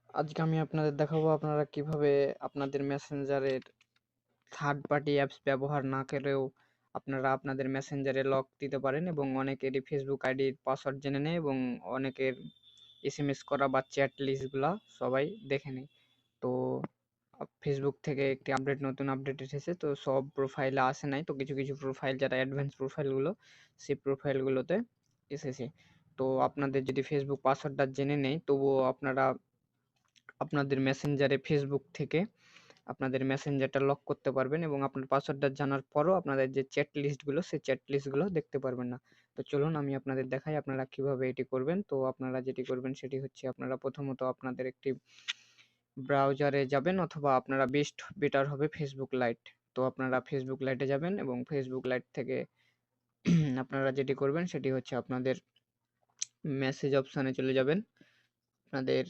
আজকে আমি আপনাদের দেখাবো আপনারা কিভাবে আপনাদের মেসেঞ্জারের থার্ড পার্টি অ্যাপস ব্যবহার না করেও আপনারা আপনাদের মেসেঞ্জারে লক দিতে পারেন এবং অনেকেরই ফেসবুক আইডির পাসওয়ার্ড জেনে নেয় এবং অনেকের এসএমএস করা বা চ্যাট লিস্টগুলা সবাই দেখে নেয়। তো ফেসবুক থেকে একটি নতুন আপডেট এসেছে, তো সব প্রোফাইলে আসে নাই, তো কিছু কিছু প্রোফাইল যারা অ্যাডভান্স প্রোফাইলগুলো সেই প্রোফাইলগুলোতে এসেছে। তো আপনাদের যদি ফেসবুক পাসওয়ার্ডটা জেনে নেয় তবুও আপনারা আপনাদের মেসেঞ্জারে ফেসবুক থেকে আপনাদের মেসেঞ্জারটা লক করতে পারবেন এবং আপনার পাসওয়ার্ডটা জানার পরও আপনাদের যে চ্যাট লিস্টগুলো সেই চ্যাট লিস্টগুলো দেখতে পারবেন না। তো চলুন আমি আপনাদের দেখাই আপনারা কিভাবে এটি করবেন। তো আপনারা যেটি করবেন সেটি হচ্ছে আপনারা প্রথমত আপনাদের একটি ব্রাউজারে যাবেন অথবা আপনারা বেটার হবে ফেসবুক লাইট। তো আপনারা ফেসবুক লাইটে যাবেন এবং ফেসবুক লাইট থেকে আপনারা যেটি করবেন সেটি হচ্ছে আপনাদের মেসেজ অপশানে চলে যাবেন। আপনাদের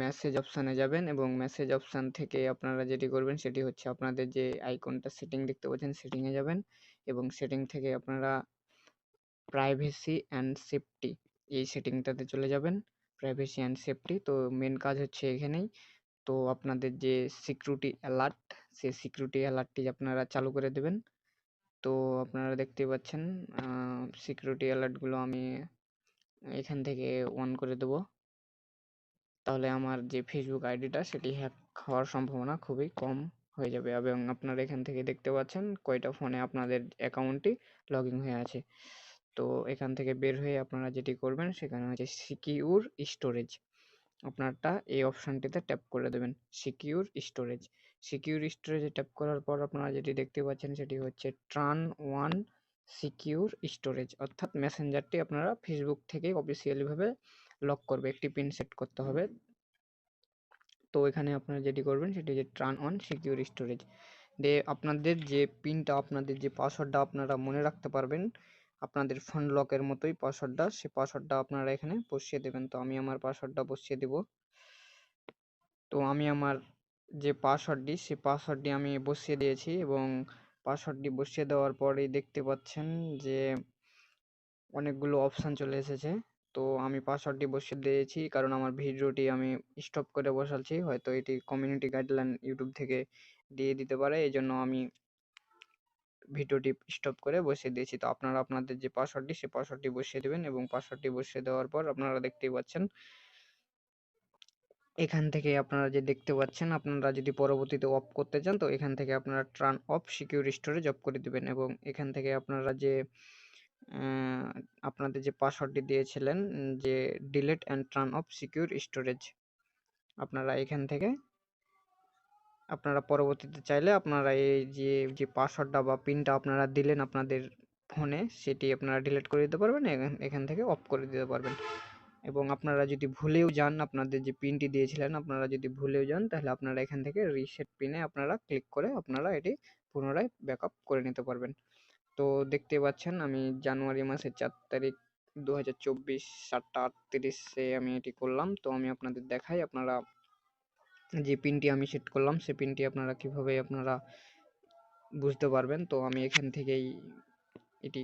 মেসেজ অপশানে যাবেন এবং মেসেজ অপশান থেকে আপনারা যেটি করবেন সেটি হচ্ছে আপনাদের যে আইকনটা সেটিং দেখতে পাচ্ছেন সেটিংয়ে যাবেন এবং সেটিং থেকে আপনারা প্রাইভেসি অ্যান্ড সেফটি এই সেটিংটাতে চলে যাবেন। প্রাইভেসি অ্যান্ড সেফটি, তো মেন কাজ হচ্ছে এখানেই। তো আপনাদের যে সিকিউরিটি অ্যালার্ট সেই সিকিউরিটি অ্যালার্টটি আপনারা চালু করে দেবেন। তো আপনারা দেখতেই পাচ্ছেন সিকিউরিটি অ্যালার্টগুলো আমি এখান থেকে অন করে দেবো। তাহলে আমার যে ফেসবুক আইডিটা সেটি হ্যাক হওয়ার সম্ভাবনা খুবই কম হয়ে যাবে এবং আপনারা এখান থেকে দেখতে পাচ্ছেন কয়টা ফোনে আপনাদের অ্যাকাউন্টটি লগ ইন হয়ে আছে। তো এখান থেকে বের হয়ে আপনারা যেটি করবেন সেখানে হচ্ছে সিকিউর স্টোরেজ, আপনারটা এই অপশানটিতে ট্যাপ করে দেবেন। সিকিউর স্টোরেজ, সিকিউর স্টোরেজে ট্যাপ করার পর আপনারা যেটি দেখতে পাচ্ছেন সেটি হচ্ছে টার্ন ওয়ান সিকিউর স্টোরেজ, অর্থাৎ মেসেঞ্জারটি আপনারা ফেসবুক থেকেই অফিসিয়ালিভাবে লক করবে, একটি পিন সেট করতে হবে। তো এখানে আপনারা যেটি করবেন সেটি হচ্ছে টার্ন অন সিকিউর স্টোরেজ দিয়ে আপনাদের যে পিনটা আপনাদের যে পাসওয়ার্ডটা আপনারা মনে রাখতে পারবেন আপনাদের ফোন লকের মতোই পাসওয়ার্ডটা, সেই পাসওয়ার্ডটা আপনারা এখানে বসিয়ে দেবেন। তো আমি আমার পাসওয়ার্ডটা বসিয়ে দেব। তো আমি আমার যে পাসওয়ার্ডটি সেই পাসওয়ার্ডটি আমি বসিয়ে দিয়েছি এবং পাসওয়ার্ডটি বসিয়ে দেওয়ার পরেই দেখতে পাচ্ছেন যে অনেকগুলো অপশান চলে এসেছে। তো আমি পাসওয়ার্ডটি বসিয়ে দিয়েছি কারণ আমার ভিডিওটি আমি স্টপ করে বসাচ্ছি, হয়তো এটি কমিউনিটি গাইডলাইন ইউটিউব থেকে দিয়ে দিতে পারে, এই জন্য আমি ভিডিওটি স্টপ করে বসিয়ে দিয়েছি। তো আপনারা আপনাদের যে পাসওয়ার্ডটি সেই পাসওয়ার্ডটি বসিয়ে দেবেন এবং পাসওয়ার্ডটি বসিয়ে দেওয়ার পর আপনারা দেখতেই পাচ্ছেন এখান থেকে আপনারা যে দেখতে পাচ্ছেন আপনারা যদি পরবর্তীতে অফ করতে চান তো এখান থেকে আপনারা turn off secure storage of করে দিবেন এবং এখান থেকে আপনারা যে আপনাদের যে পাসওয়ার্ডটি দিয়েছিলেন যে delete and turn off secure storage, আপনারা এখান থেকে আপনারা পরবর্তীতে চাইলে আপনারা এই যে পাসওয়ার্ডটা বা পিনটা আপনারা দিলেন আপনাদের ফোনে সেটি আপনারা ডিলিট করে দিতে পারবেন, এখান থেকে অফ করে দিতে পারবেন। এবং আপনারা যদি ভুলেও যান আপনাদের যে পিনটি দিয়েছিলেন আপনারা যদি ভুলেও যান তাহলে আপনারা এখান থেকে রিসেট পিনে আপনারা ক্লিক করে আপনারা এটি পুনরায় ব্যাকআপ করে নিতে পারবেন। তো দেখতে পাচ্ছেন আমি জানুয়ারি মাসের 4 তারিখ 2024 7:38 আমি এটি করলাম। তো আমি আপনাদের দেখাই আপনারা যে পিনটি আমি সেট করলাম সে পিনটি আপনারা কিভাবে আপনারা বুঝতে পারবেন। তো আমি এখান থেকেই এটি